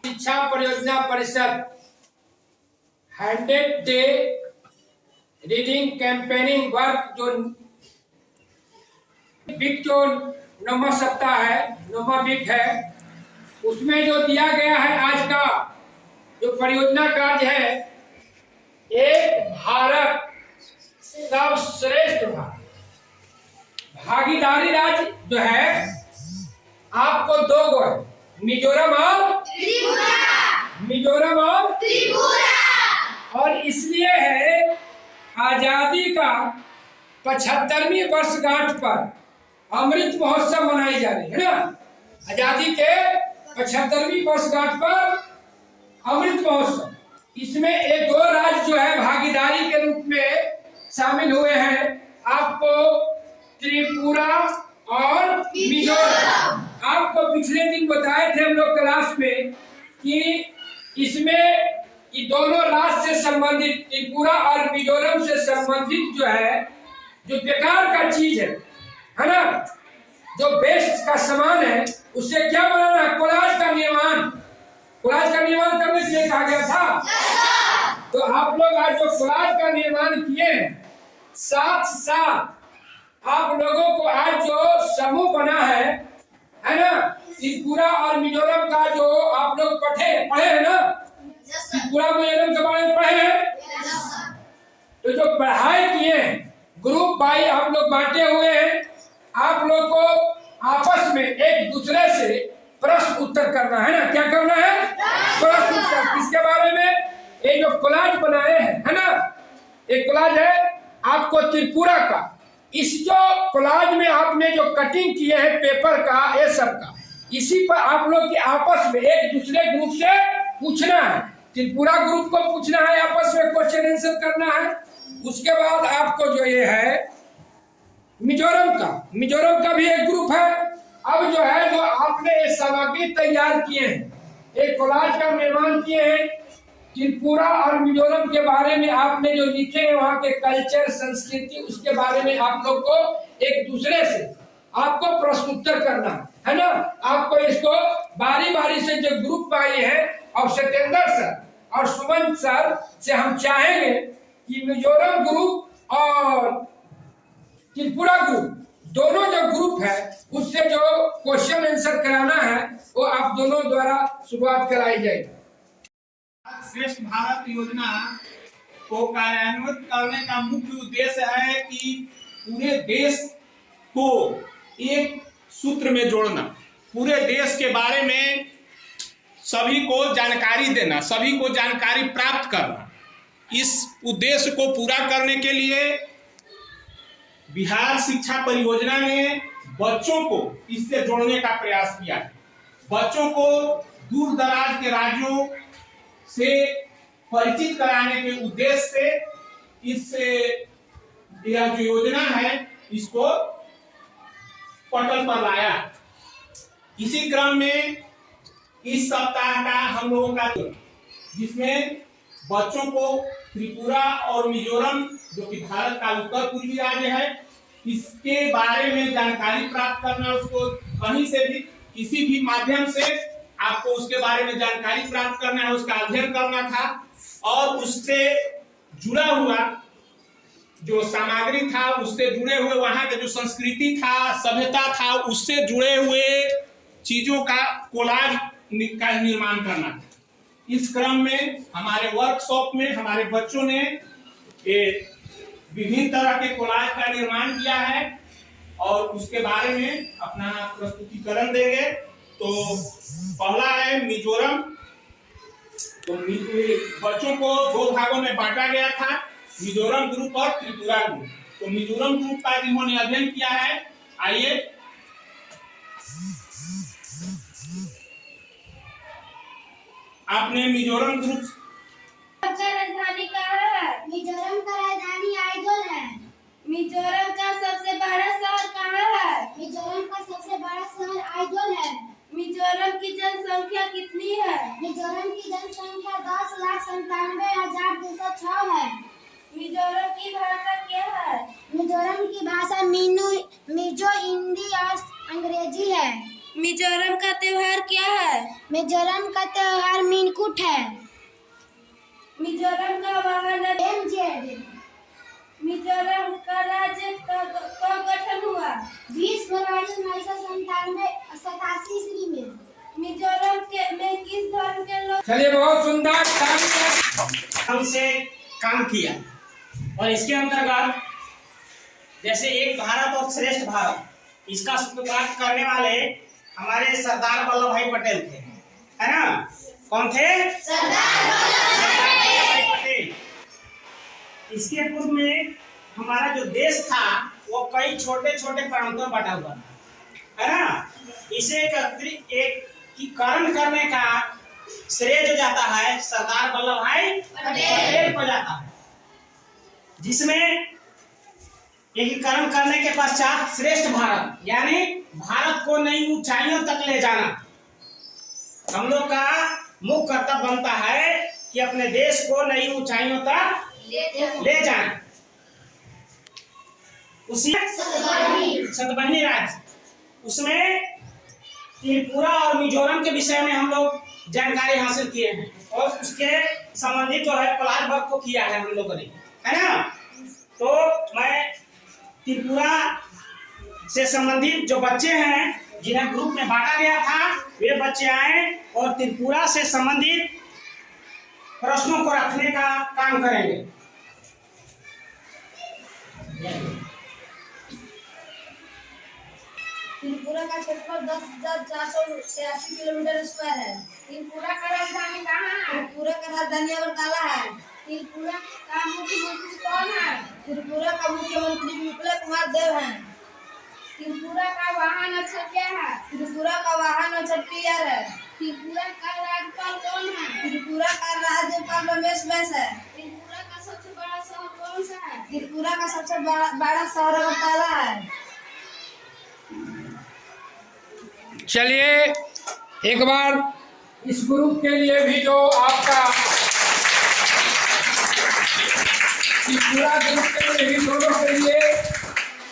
शिक्षा परियोजना परिषद 100 डे रीडिंग कैंपेनिंग वर्क जो 9वां सप्ताह है, 9वां वीक है, उसमें जो दिया गया है आज का जो परियोजना कार्य है, एक भारत सर्वश्रेष्ठ भारत। भागीदारी राज्य जो है आपको 2 गो है, मिजोरम और त्रिपुरा। मिजोरम और त्रिपुरा। और इसलिए है आजादी का 75वीं वर्षगांठ पर अमृत महोत्सव मनाई जा रही है ना। आजादी के 75वीं वर्षगांठ पर अमृत महोत्सव, इसमें ये 2 राज्य जो है भागीदारी के रूप में शामिल हुए हैं, आपको त्रिपुरा और मिजोरम। आपको पिछले दिन बताए थे हम लोग क्लास में कि इसमें ये दोनों राज्य से संबंधित, त्रिपुरा और मिजोरम से संबंधित जो है, जो बेकार का चीज है ना, जो वेस्ट का सामान है, उससे क्या बनाना है, कोलाज का निर्माण। कोलाज का निर्माण करने के लिए कहा गया था। तो आप लोग आज जो कोलाज का निर्माण किए, साथ साथ आप लोगों को आज जो समूह बना है ना, त्रिपुरा और मिजोरम का जो आप लोग पढ़े हैं ना, त्रिपुरा मिजोरम के बारे में पढ़े हैं। तो जो पढ़ाई किए ग्रुप बाई आप लोग बांटे हुए हैं, आप लोग को आपस में एक दूसरे से प्रश्न उत्तर करना है ना। क्या करना है? प्रश्न उत्तर। किसके बारे में? ये जो कोलाज बनाए हैं है ना, एक कोलाज है आपको त्रिपुरा का। इस जो कोलाज में आपने जो कटिंग किए हैं पेपर का, ये सब का, इसी पर आप लोग की आपस में एक दूसरे ग्रुप से पूछना है। त्रिपुरा ग्रुप को पूछना है, आपस में क्वेश्चन आंसर करना है। उसके बाद आपको जो ये है मिजोरम का भी एक ग्रुप है। अब जो है जो आपने ये सामग्री तैयार किए हैं, एक कोलाज का निर्माण किए हैं, त्रिपुरा और मिजोरम के बारे में आपने जो लिखे हैं, वहाँ के कल्चर संस्कृति, उसके बारे में आप लोग को एक दूसरे से आपको प्रश्न उत्तर करना है ना। आपको इसको बारी बारी से जो ग्रुप आई है, और सत्येंद्र सर और सुमन सर से हम चाहेंगे कि मिजोरम ग्रुप और त्रिपुरा ग्रुप, दोनों जो ग्रुप है, उससे जो क्वेश्चन आंसर कराना है, वो आप दोनों द्वारा शुरुआत कराई जाएगी। श्रेष्ठ भारत योजना को कार्यान्वित करने का मुख्य उद्देश्य है कि पूरे देश को एक सूत्र में जोड़ना, पूरे देश के बारे में सभी को जानकारी देना, सभी को जानकारी प्राप्त करना। इस उद्देश्य को पूरा करने के लिए बिहार शिक्षा परियोजना ने बच्चों को इससे जोड़ने का प्रयास किया है। बच्चों को दूर दराज के राज्यों से परिचित कराने के उद्देश्य से यह जो योजना है, इसको पटल पर लाया। इसी क्रम में इस सप्ताह का हम लोगों का, जिसमें बच्चों को त्रिपुरा और मिजोरम, जो कि भारत का उत्तर पूर्वी राज्य है, इसके बारे में जानकारी प्राप्त करना, उसको कहीं से भी किसी भी माध्यम से आपको उसके बारे में जानकारी प्राप्त करना है, उसका अध्ययन करना था। और उससे जुड़ा हुआ जो सामग्री था, उससे जुड़े हुए वहां के जो संस्कृति था, सभ्यता था, उससे जुड़े हुए चीजों का कोलाज का निर्माण करना था। इस क्रम में हमारे वर्कशॉप में हमारे बच्चों ने विभिन्न तरह के कोलाज का निर्माण किया है और उसके बारे में अपना प्रस्तुतिकरण देंगे। तो पहला है मिजोरम। तो बच्चों को 2 भागों में बांटा गया था, मिजोरम ग्रुप और त्रिपुरा ग्रुप। तो मिजोरम ग्रुप का जिन्होंने अध्ययन किया है, आइए आपने मिजोरम ग्रुप का राजधानी कहाँ है? मिजोरम का राजधानी आइजोल है। मिजोरम का सबसे बड़ा शहर कहाँ है? मिजोरम का सबसे बड़ा शहर आइजोल है। मिजोरम की जनसंख्या कितनी है? मिजोरम की जनसंख्या 10,97,206 है। मिजोरम की भाषा क्या है? मिजोरम की भाषा मिजो हिंदी और अंग्रेजी है। मिजोरम का त्योहार क्या है? मिजोरम का त्योहार मीनकुट है। मिजोरम का वाहन MZ मिजोरम का राज्य कब गठन हुआ? 20 फरवरी 1997 ईस्वी में। मिजोरम के में किस धर्म के लोग? चलिए, बहुत सुंदर ताली। हमसे काम किया और इसके अंतर्गत जैसे एक भारत और श्रेष्ठ भारत, इसका शुरुआत करने वाले हमारे सरदार वल्लभ भाई पटेल थे, है ना? कौन थे? सरदार वल्लभ भाई पटेल। इसके पूर्व में हमारा जो देश था वो कई छोटे छोटे प्रांतों में बटा हुआ था, है ना? इसे एकीकरण करने का श्रेय जो जाता है सरदार वल्लभ भाई पटेल को जाता है, जिसमें एकीकरण करने के पश्चात श्रेष्ठ भारत यानी भारत को नई ऊंचाइयों तक ले जाना हम लोग का मुख्य कर्तव्य बनता है कि अपने देश को नई ऊंचाइयों तक ले जाए। उसी सतबहिनी राज्य, उसमें त्रिपुरा और मिजोरम के विषय में हम लोग जानकारी हासिल किए हैं और उसके संबंधित जो है क्लास वर्क को किया है हम लोगों ने, है ना? तो मैं त्रिपुरा से संबंधित जो बच्चे हैं जिन्हें ग्रुप में बांटा गया था वे बच्चे आए और त्रिपुरा से संबंधित प्रश्नों को रखने का काम करेंगे। त्रिपुरा का क्षेत्रफल 10,486 किलोमीटर स्क्वायर है। त्रिपुरा का राजधानी कहाँ है? त्रिपुरा का राजधानी अगरतला है। त्रिपुरा का मुख्यमंत्री कौन है? त्रिपुरा का मुख्यमंत्री विप्लव कुमार देव हैं। त्रिपुरा का वाहन अक्षर क्या है? त्रिपुरा का वाहन अक्षर टीआर है। त्रिपुरा का राज्यपाल कौन है? त्रिपुरा का राज्यपाल रमेश बैस है। त्रिपुरा का सबसे बड़ा शहर कौन सा है? त्रिपुरा का सबसे बड़ा शहर अगरतला है। चलिए, एक बार इस ग्रुप के लिए भी जो आपका त्रिपुरा ग्रुप के लिए भी दोनों के लिए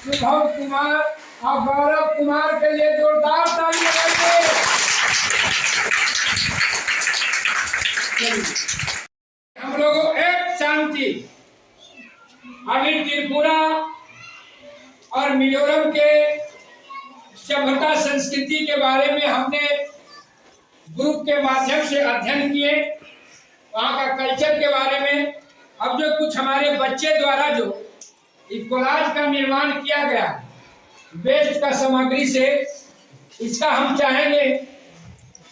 शुभम कुमार और गौरव कुमार के लिए जोरदार ताली बजाइए। हम लोगों एक शांति, अभी त्रिपुरा और मिजोरम के सभ्यता संस्कृति के बारे में हमने ग्रुप के माध्यम से अध्ययन किए, वहाँ का कल्चर के बारे में। अब जो कुछ हमारे बच्चे द्वारा जो कोलाज का निर्माण किया गया वेस्ट का सामग्री से, इसका हम चाहेंगे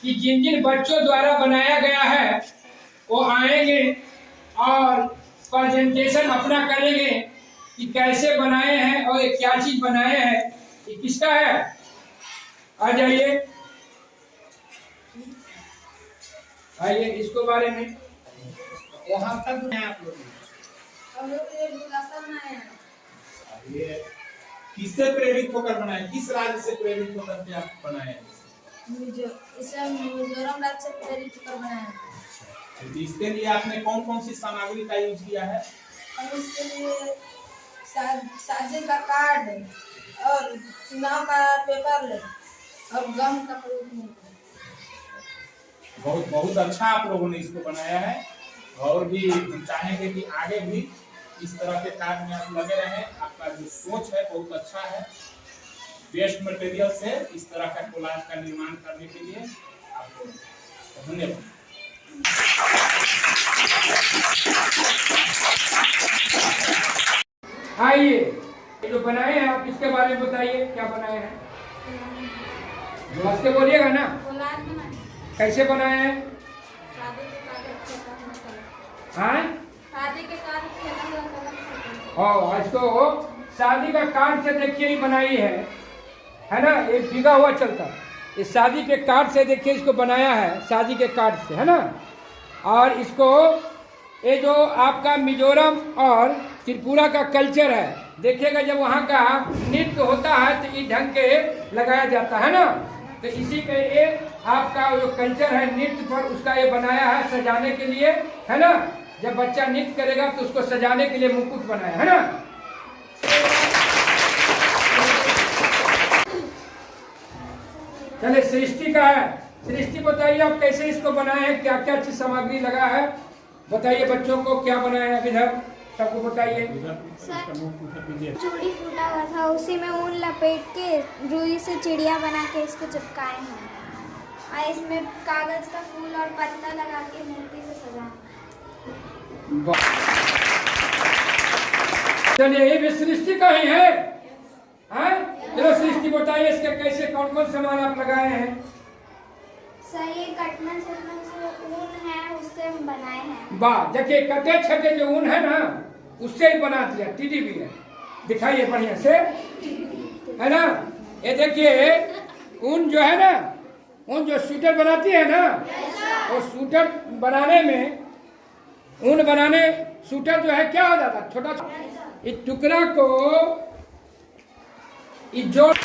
कि जिन जिन बच्चों द्वारा बनाया गया है वो आएंगे और प्रेजेंटेशन अपना करेंगे कि कैसे बनाए हैं और क्या चीज बनाए हैं। ये किसका है? आ जाइए, आइए, इसको बारे में यहाँ तक है आप लोग। हम लोग ये गुलदस्ता बनाए हैं। ये किससे प्रेरित होकर बनाए? किस राज्य से प्रेरित होकर के आप बनाए? इसे मिजोरम राज्य से प्रेरित होकर बनाए हैं। तो इसके लिए आपने कौन कौन सी सामग्री का यूज किया है? और उसके लिए साजिश का कार्ड और चुनाव का पेपर ले और गम का प्रयोग नहीं किया। बहुत बहुत अच्छा आप लोगों ने इसको बनाया है और भी हम चाहेंगे कि आगे भी इस तरह के कार्य में आप लगे रहें। आपका जो सोच है बहुत अच्छा है। वेस्ट मटेरियल से इस तरह का कोलाज का निर्माण करने के लिए आपको धन्यवाद। आइए, ये जो बनाए हैं आप इसके बारे में बताइए, क्या बनाए हैं? जोर से बोलिएगा ना। कोलाज बनाए, कैसे बनाए हैं? शादी के कार्ड, हाँ, शादी के कार्ड खेला हुआ कलम। और इसको शादी का कार्ड से देखिए ही बनाई है ना? एक भीगा हुआ चलता, इस शादी के कार्ड से देखिए इसको बनाया है, शादी के कार्ड से, है ना? और इसको ये जो आपका मिजोरम और त्रिपुरा का कल्चर है, देखिएगा जब वहाँ का नृत्य होता है तो इस ढंग के लगाया जाता है ना। तो इसी पे ये आपका जो कल्चर है नृत्य पर, उसका ये बनाया है सजाने के लिए, है ना? जब बच्चा नृत्य करेगा तो उसको सजाने के लिए मुकुट बनाया है ना। चलिए सृष्टि का है। सृष्टि बताइए आप कैसे इसको बनाए हैं, क्या क्या चीज सामग्री लगा है, बताइए बच्चों को क्या बनाया है। इधर सबको बताइए। चूड़ी फूटा हुआ था, उसी में ऊन लपेट के रुई से चिड़िया बना के इसको चिपकाए हैं और इसमें कागज का फूल और पत्ता लगा के मूर्ति से सजाए। चलिए ये भी सृष्टि का ही है। चलो सृष्टि बताइए इसके कैसे कौन कौन सामान आप लगाए हैं। सही कटना छटना से ऊन है, उससे हम बनाए हैं। वाह, देखिए कटे छटे जो ऊन है ना उससे ही बना दिया। टीडी भी है, दिखाइए बढ़िया से, है ना। ये देखिए ऊन जो है ना, ऊन जो स्वेटर बनाती है ना, वो स्वेटर बनाने में ऊन बनाने स्वेटर जो है क्या हो जाता, छोटा इस टुकड़ा को जोड़